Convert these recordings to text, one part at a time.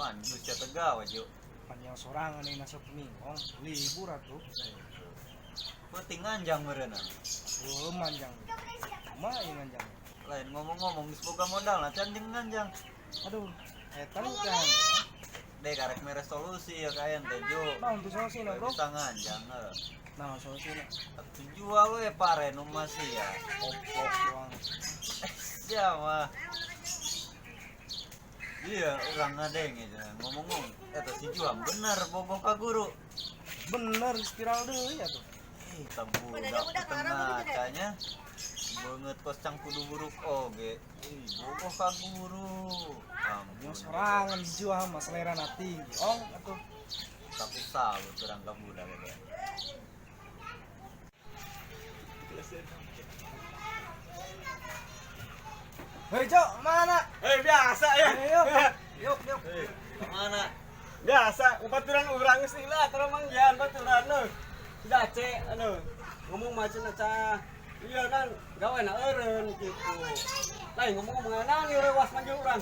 Panjus ya tegawa jo. Panjang sorangan yang nasab mingong libur atuh. Penting anjang merena. Manjang. Lumayan manjang. Lain ngomong-ngomong geus boga modal nah can jeung nganjang. Aduh, eta kan. Dek karek meresolusi ya kayan teh jo. Naon tuh solusinya, Bro? Bisa nganjang. Naon solusinya? Atuh jual we pare nu masih ya. Oplok doang. Ya mah. Iya, orang ngadeng itu ngomong-ngomong, eta si Juam bener bogo ka guru. Bener spiral deui ya tuh. Tabu budak tengah canya. Banget kos cang kudu buruk oge. Bogo ka guru. Yang sorangan dijual mah selera tinggi. Ong atuh. Tapi salut urang ka budak eta. Hei, Cok, mana? Biasa ya. Yuk. Mana? Biasa, baturan urang geus lila terus manggian baturan nu. Tidak ce anu. Ngomong macam ca. Iya kan gaweana eureun kitu. Lain ngomong mengenang rewas manjul urang.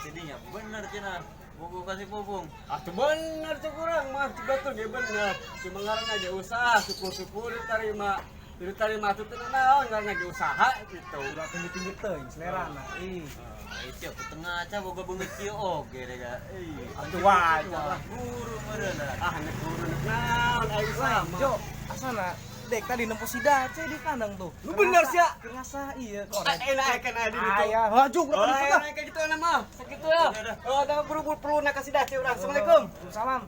Jadinya bener cenah. Bogo kasih bobong. Atuh bener cek urang mah betul ge bener. Cuma ngaran aja usaha syukur-syukur diterima. Diterima tuh teu naon ngaran aja usaha gitu. Udah tinggi-tinggi teuing selerana. Itu ke tengah aja boga beungeut kieu oge deh ga. Atuh wajar. Guru meureun. Nek guru nek naon aya usaha mah. Jo, asana dek tadi nempo si Dace di kandang tuh. Lu bener sih ya? Kerasa iya korek. Enak kan ada di situ. Aya, haju berapa di kita? Kayak gitu enak mah. Segitu ya. Oh, ada buru-buru perlu nak kasih dace urang. Assalamualaikum. Salam.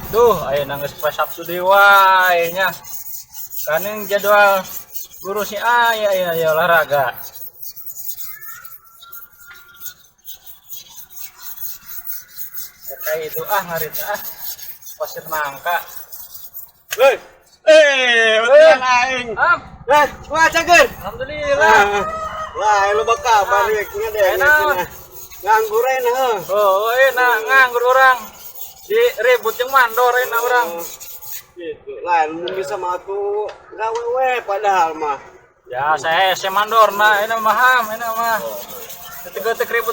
Duh, ayo nangis pas Sabtu dewa nya. Kaning jadwal guru si ya olahraga. Kayak itu ngarit pasir nangka. Betul aing. Wah, cager. Alhamdulillah. Wah, lu bakal balik ngedeng. Nganggur heuh. Oh, enak nganggur orang. Di ribut jeung mandor enak orang. Gitu. Lain mun bisa mah tuh gawe we padahal mah. Ya, saya mandor nah, enak mah Tetek ribut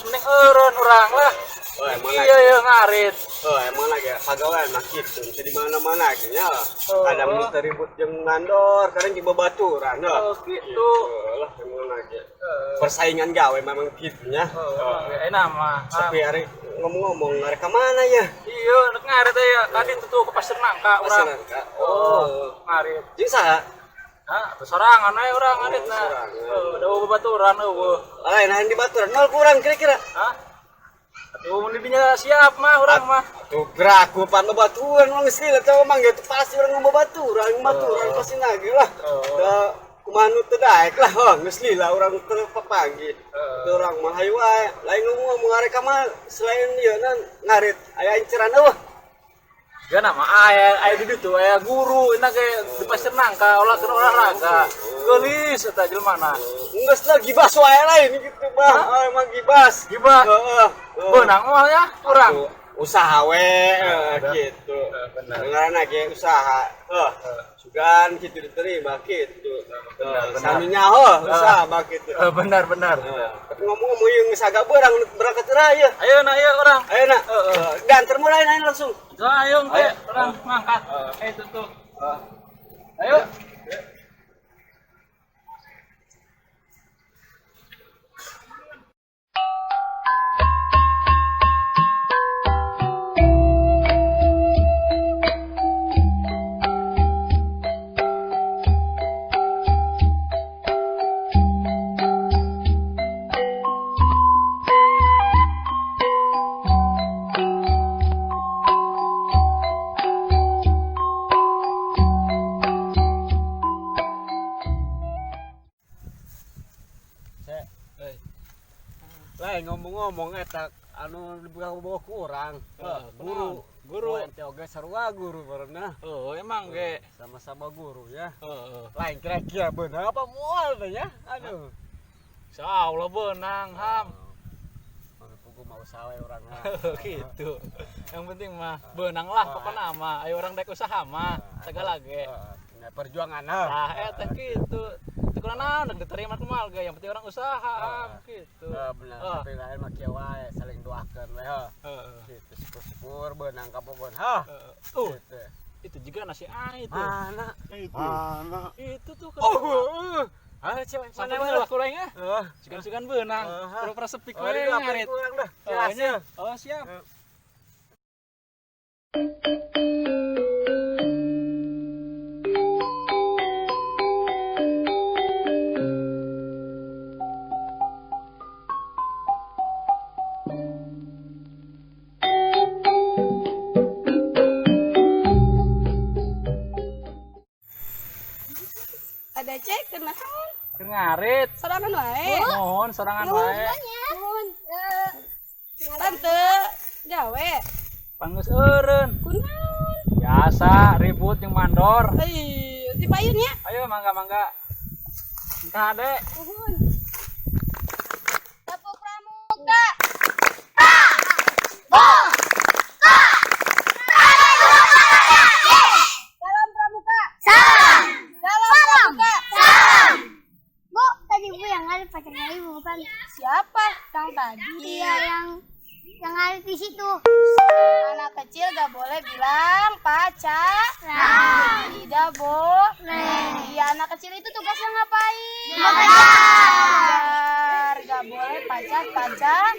mending eureun urang lah. Oh, emang Iya ngarit. Oh, emang lagi kagawean mah kitu. Di mana-mana nya. Ada mun ribut jeung mandor, kadang di babaturan. Oh, gitu. Lah, emang lagi. Persaingan gawe memang kitunya. Enak mah. Tapi hari ngomong-ngomong arek ka mana ya? Iya, nek ngarit ya. Tadi tuh ke pasir nangka urang. Oh, Ngarit. jeung saha? Hah, sorangan ae urang ngarit nah. Da babaturan eueuh. Lain lain di baturan nol kurang kira-kira. Hah? Atuh mun didinya siap mah urang mah. Tuh gerak ku pan babaturan mah geus lila teh mah gitu pasti urang babaturan pasti nage lah. Da kumaha nu teu daek lah geus lila urang teu papanggi. Teu urang mah hayu wae. Lain ngomong arek ka mah selain ieu ngarit aya inceran eueuh. Gana mah aya di ditu aya guru enak ge di pasir nangka olahraga. Geulis eta jelmana. Geus lah gibas wae lain gitu mah. Emang gibas. Gibas. Heeh. Beunang mah ya urang. Usaha we gitu. Dengaran ge usaha. Sugan kitu diterima kitu. Saminya usaha mah kitu. Benar. Tapi ngomong-ngomong yang geus agak beurang berangkat raya. Ayeuna ieu urang. Ayeuna. Diantar mulai langsung. Ayo urang mangkat. Tuh. Ayo. Lain ngomong-ngomong eta anu dibawa ku urang. Guru ente oge sarua guru barenna. Emang ge Sama-sama guru ya. Lain kira-kira beunang apa moal teh ya? Aduh. insyaallah beunang ham. Pugu mau sawe urang mah. Gitu. Yang penting mah beunang lah pokona mah. Ayo urang daek usaha mah segala ge. Perjuangan Eta kitu. Teu naon nak diterima keluarga, yang penting orang usaha gitu. Benar, tapi lain mah kieu wae saling doakeun we Gitu syukur-syukur beunang ka Bogor. Gitu. Itu juga nasi itu. Mana? Itu tuh kan. Cewek Sampai mana lah kurang ya? Sugan-sugan benang. Pura-pura sepi Oh, ini ngarit. kurang dah. Oh, Jelas ya. Oh, siap. Ada cek kenaon Ngarit. sorangan wae Mohon sorangan wae. nuhun tante gawe Panggeus eureun. kunaon Biasa ribut yang mandor. di payunnya Ayo mangga. Entah Dek. nuhun dapur pramuka salam pramuka salam pramuka Bu, tadi Bu yang ada pacarnya Ibu bukan? siapa kang tadi Iya, yang ada di situ. anak kecil gak boleh bilang pacar tidak iya anak kecil itu tugasnya ngapain belajar gak boleh pacar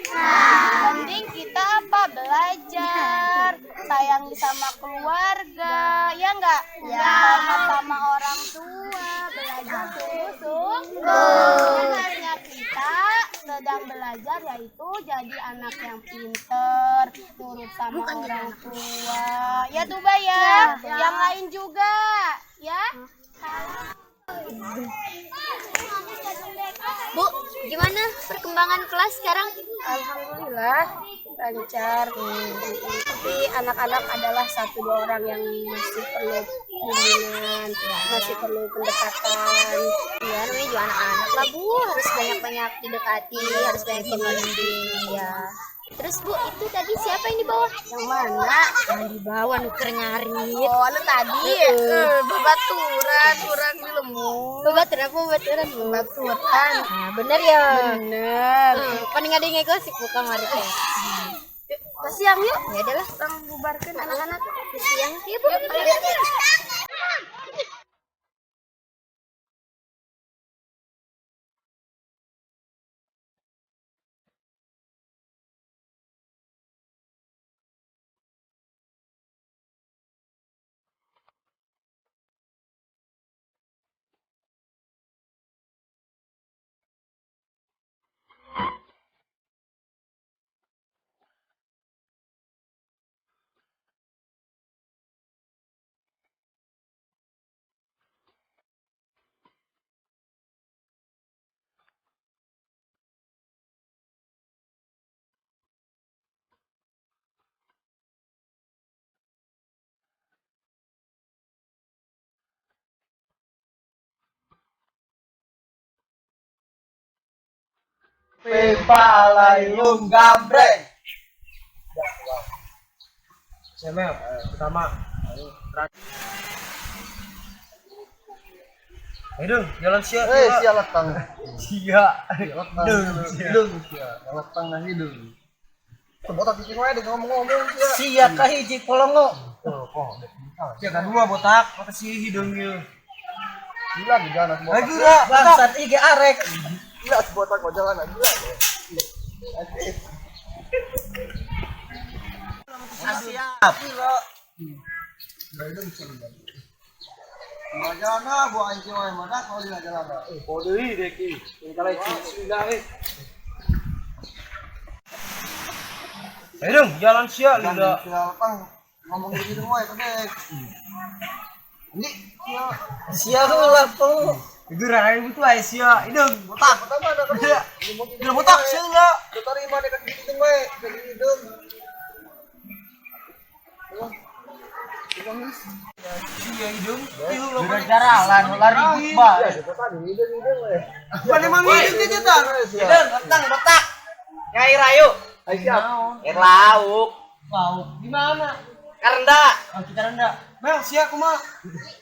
mending kita apa belajar sayang sama keluarga ya enggak hormat sama orang tua belajar sebenarnya kita sedang belajar yaitu jadi anak yang pinter nurut sama orang tua ya Tuba ya yang lain juga ya Bu, gimana perkembangan kelas sekarang? Alhamdulillah lancar tapi anak-anak adalah 1-2 orang yang masih perlu bimbingan masih perlu pendekatan Ya, namanya juga anak-anak lah Bu, harus banyak-banyak didekati, harus banyak dibimbing ya. Terus Bu, itu tadi siapa yang di bawah? yang mana Yang di bawah nuker nyari. oh anu tadi bebaturan kurang di lemur Bebaturan Bu. bebaturan Nah, bener ya. bener Paling ada yang ngegosip bukan kemarin ya. pas siang yuk Ya adalah orang bubarkan anak-anak siang ya Bu. Palayung gambreng. Semel, pertama. Ayo dong, jalan sia. Sia letang. Sia. Dung. Letang nah hidung. Botak bikin wae ngomong-ngomong sia. Sia ka hiji polongo. Sia Sia kedua botak, mata si hidung ieu. gila di jalan botak. Ayo gila, bangsat ieu ge arek. Gila si botak kok jalan gila. Siap. Majana bu anjing wae mana kalau di jalan. Oh deui dek ieu. Kalau sudah Ayo dong, jalan sia lila. Letang ngomong gitu wae kedek. Ini Sia heula tuh. Itu rae butuh aya sia. Idung botak. pertama ada kerja. Gila botak sia enggak? Terima dekat gitu wae. Jadi hidung. Iya hidung. Udah jaralan lari bubal. Bukan emang hidung itu tar. Hidung, botak. Nyai rayu. Ayo siap. Air lauk. Lauk di mana? Karenda. Oh, kita rendah. Mel, sia kumaha?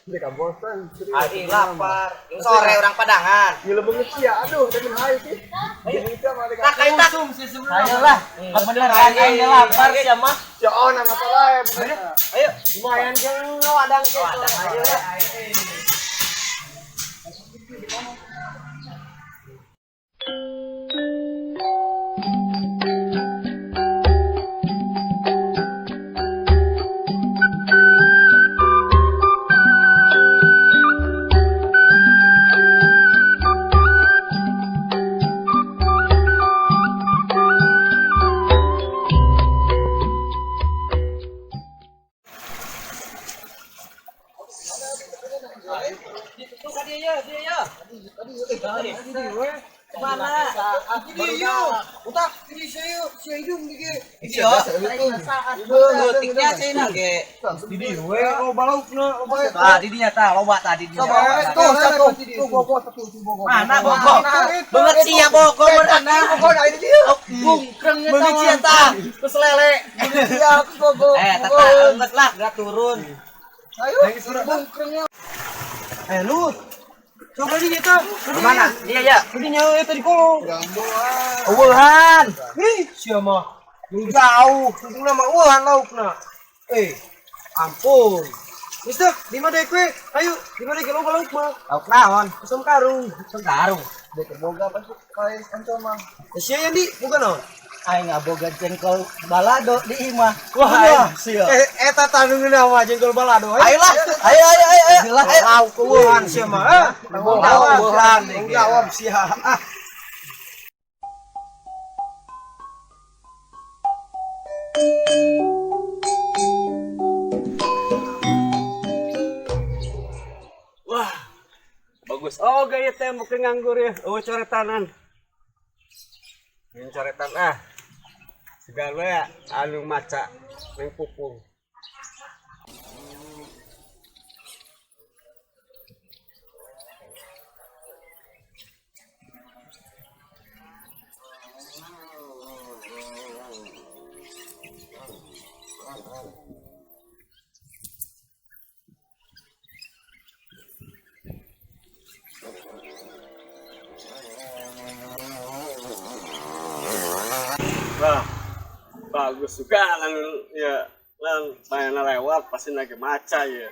Deka bosan. Adi lapar. Ini sore orang Padangan. Gila banget sia. Aduh, tapi hai sih. Tak kaita. Ayolah. Bener aing lapar sia mah. Ya oh nama salah. Ayo. Lumayan kan wadang ke. Ayo lah. Mana? Ini yuk. Utak, ini saya hidung dige. Iya. Tiknya saya nage. Di dieu lo balaukna, lo bae. Ah, di dinya tah loba tadi di. Tuh, satu. Tuh bogo satu, bogo. Mana bogo? Beungeut sia bogo beunang. Bogo da di dieu. Bungkreng eta. Beungeut sia tah. Geus lele. Sia bogo. Tata angget lah, gak turun. Ayo. Bungkrengnya. Lu coba di kita. Mana? Iya ya. Dinya eta di kolong. Eueuhan. Ih, sia mah. Jauh, tunggu mah eueuhan laukna. Ampun. Geus teh, di mana deuk we? Ayo, di mana ge loba lauk mah? Lauk naon? Asam karung. Asam karung. Deuk boga pasti kae ancol mah. Sia yang di boga naon? Aing ngaboga jengkol balado di imah. Wah, sia. Eta tanungna mah jengkol balado. Ayolah, ayo. Ayo, kueuhan sia mah. Kueuhan, jawab sia. Wah. Bagus. Oh, gaya tembok nganggur ya. Oh, coretanan. Yang coretan segala ya anu maca yang pupung. Wah, bagus juga lan ya lan bayana lewat pasti lagi maca ya.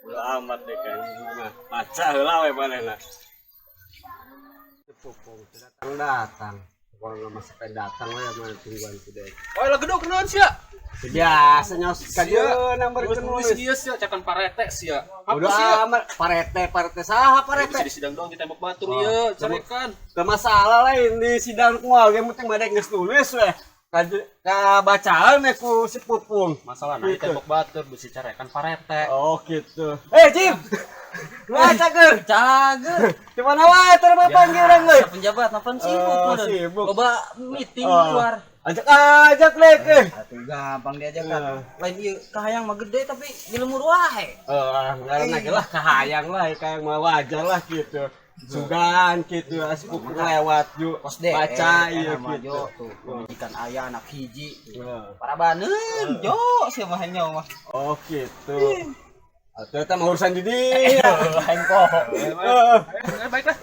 Udah amat deh kayaknya maca heula we manehna. Pupung datang. Orang lama sampai datang we mah tungguan sudah. Oh, lah gedung kenaon sia? Biasanya kajeun nomor Nulis ieu sia cakan parete sia. Udah amat parete saha parete. Di sidang doang di tembok batur ieu carekan. Gak masalah lain di sidang kual yang penting badai geus nulis we. Ka bacaan we ku si Pupung. Masalah di tembok batur bisi carekan parete. Oh gitu. Jim. Wah cager. Di mana wae teu panggil urang euy. Penjabat napan sibuk sibuk. Loba meeting keluar. Ajak lek. Atuh gampang diajak kan. Lain ieu kahayang mah gede tapi dilemur wae. Ngaranna ge lah kahayang lah kayak mah wajar lah gitu. Sugan gitu asupuk lewat yuk baca ieu gitu. Tuh, pendidikan aya anak hiji. Para baneun jo sia mah nyawa mah. Oh gitu. Atuh eta mah urusan di dieu. Aing poho. Baiklah.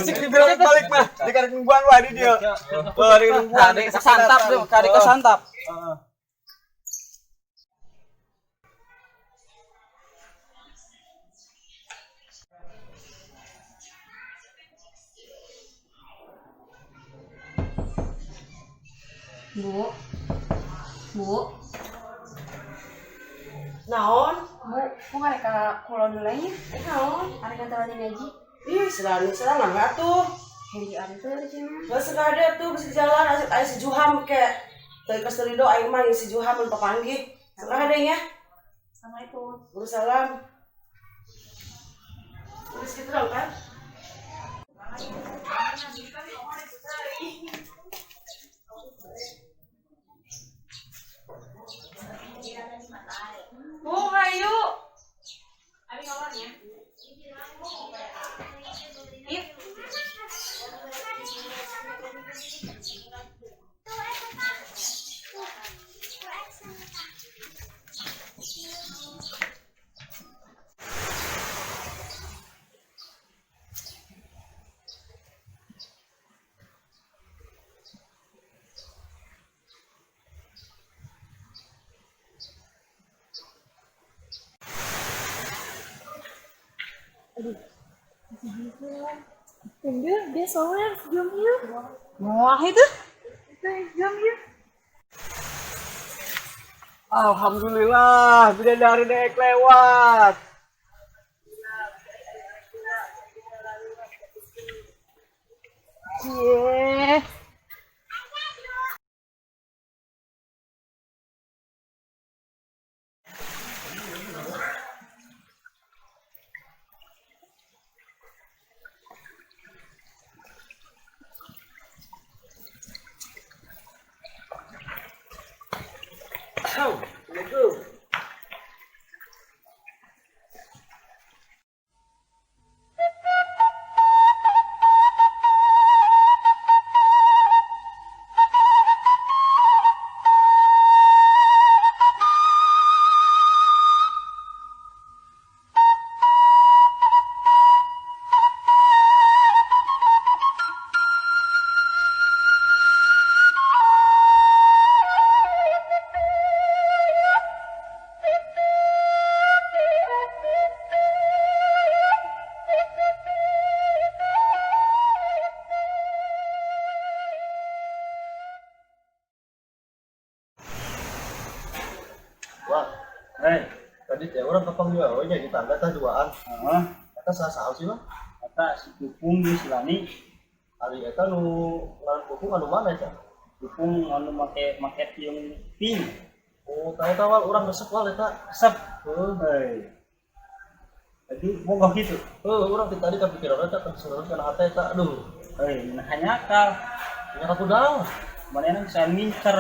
Sik balik mah. Dikarek nungguan wae di dieu. Di nungguan. Kadek santap tuh, kadek santap. Bu. Naon? Bu, kok nggak ka kulon lain? Naon? Ada kantoran Haji. Ih, serangan atuh. Haji antar cenah. Geus sekade tuh bisa jalan aya si Juham ke. Teu ka Serido aing mah si Juham mun papanggih. Sekade nya. Assalamualaikum. Waalaikumsalam. Terus gitu dong kan? Bu, ayo. Yuk. Dia soalnya jam ya. Wah itu. Jam ya. Alhamdulillah, bidadari dek lewat. Cie. Wah, tadi teh orang kapang juga, oh jadi tangga tah duaan. Eta saha sih mah? Kata si Pupung di Silani, Ari eta nu ngaran pupung anu mana eta? Pupung anu make tiung ping, Oh, tahu orang resep wal eta. asap. Jadi bogoh gitu. Orang tadi kepikiran eta kesuruhan kana hate eta. Aduh, Nah hanya akal. nya aku daun. Mana yang saya mincer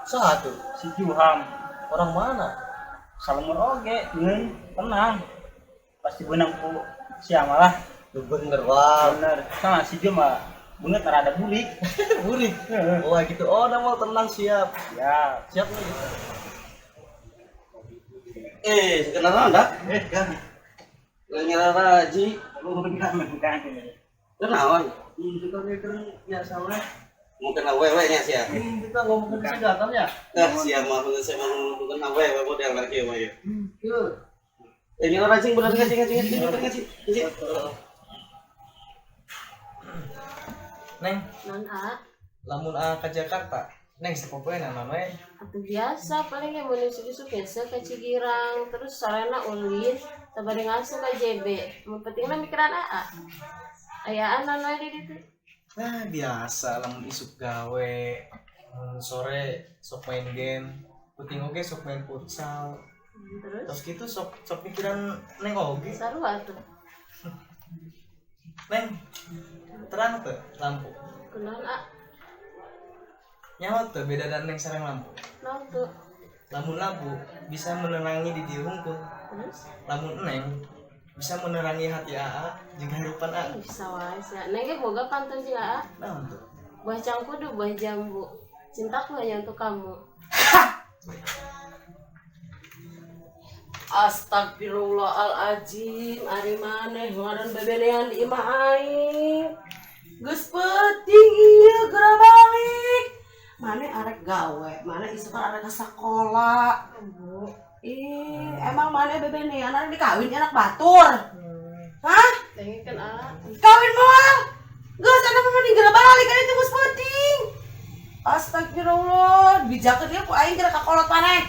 Saha tuh? si Juham. Orang mana? Salumur oge, tenang. Pasti benang ku siapa lah. Lu bener wal. Bener. Sama si Jum mah bener ada bulik. Burik. Wah gitu. Oh, udah mau tenang siap. Ya, Siap nih. Sekarang anda? Kan. Ngira Raji, bukan. kenawan. Itu kan biasa we. Mungkin awewe-nya sih ya. Kita ngomongin kesehatan ya. Siapa mah saya mau mungkin awewe model lagi ya. Yuk. Ini orang cing bener ngasih. Neng, Non A. lamun ke Jakarta, neng sepopoe nama we. Atau biasa paling yang menuju biasa ke Cigirang terus sarana ulin sabari ngasuh ke JB. Mun pentingna mikiran AA. Ayaan non di ditu. Nah biasa, lamun isuk gawe, sore sok main game, puting oge sok main futsal. Terus Terus gitu sok pikiran neng oge. sarua tuh. Neng, terang tuh lampu. Kunaon A? Nyawa tuh beda dan neng sareng lampu. Naon tuh? Lamun lampu bisa menerangi di diung tuh. Terus Lamun neng bisa menerangi hati AA juga hidupan A. bisa wae sia. Neng ge boga pantun jeung AA. Nah tuh. Buah cangkudu, buah jambu. Cintaku hanya untuk kamu. Astagfirullahaladzim. Ari maneh ngaran bebenean di imah aing. Geus peuting ieu geura balik. Maneh arek gawe, maneh isuk arek ka sakola. Emang maneh bebenean arek dikawin anak batur. Hah? Tengikeun kawin moal. Geus anak mah geura balik ka ditu geus peuting. Astagfirullah, bijakeun dia ku aing geura ka kolot maneh.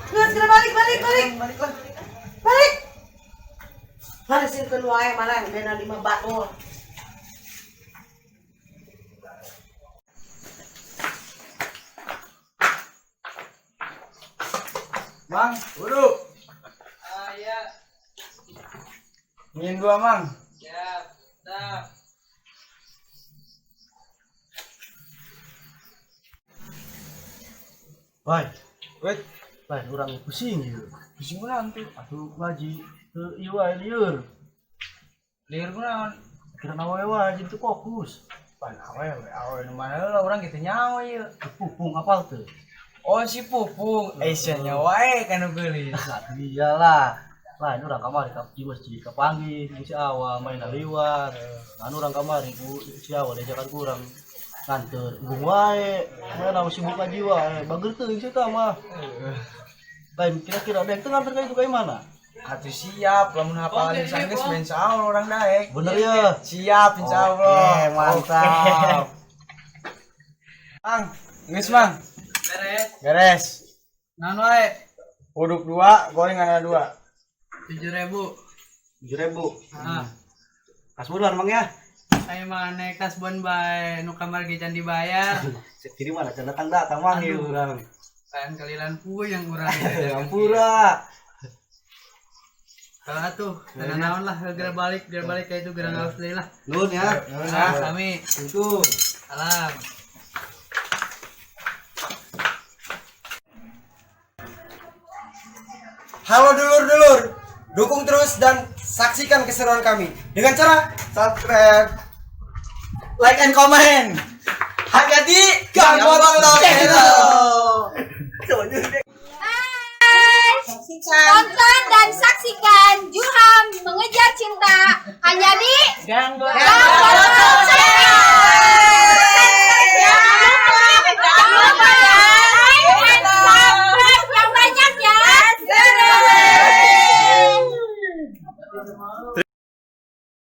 Geus geura balik. Balik. Hareuskeun wae maneh bebenean di imah batur. Mang, duduk. Ya. Ingin gua, Mang. Siap. Dah. Baik. Wait. Baik, orang pusing ya. Pusing naon tuh? Atuh ngaji teu ieu wae lieur. Lieur kunaon? Kira awewe wae jadi fokus. Pan awewe nu mana lah orang gitu nyawa ieu. Pupung apal teu? Oh si Pupung, nya wae kan geulis. Atuh iyalah. Lah ini orang kamari ka masjid kapanggih ku si Awa main liwat. Anu orang kamari ku si Awa diajakan kurang nganter gung wae. Mana sibuk ngaji wae. Bager teuing si eta mah. Lain kira-kira ada yang teu nganter ka itu ka mana? Atuh siap, lamun hafalan Inggris insya Allah orang daek. Bener ya. Siap insya Allah. Oke, mantap. Mang, geus Mang. Beres. Naon wae? Uduk 2, gorengan 2. 7.000. 7.000. Ah, Kasburan Mang ya. saya mah nekas bon bae nu kamar ge can dibayar. Jadi mana can datang Mang ya urang. Kan kalilan puyeng urang. Ampura. Kalau atuh, dan naon lah geura balik kayak itu geura ngaus deui lah. Nuhun ya. Ah, kami. Itu. Salam. Halo dulur-dulur, dukung terus dan saksikan keseruan kami dengan cara subscribe, like and comment. Hati-hati, gang potong channel. Tonton dan saksikan Juham mengejar cinta hanya di Gang Gang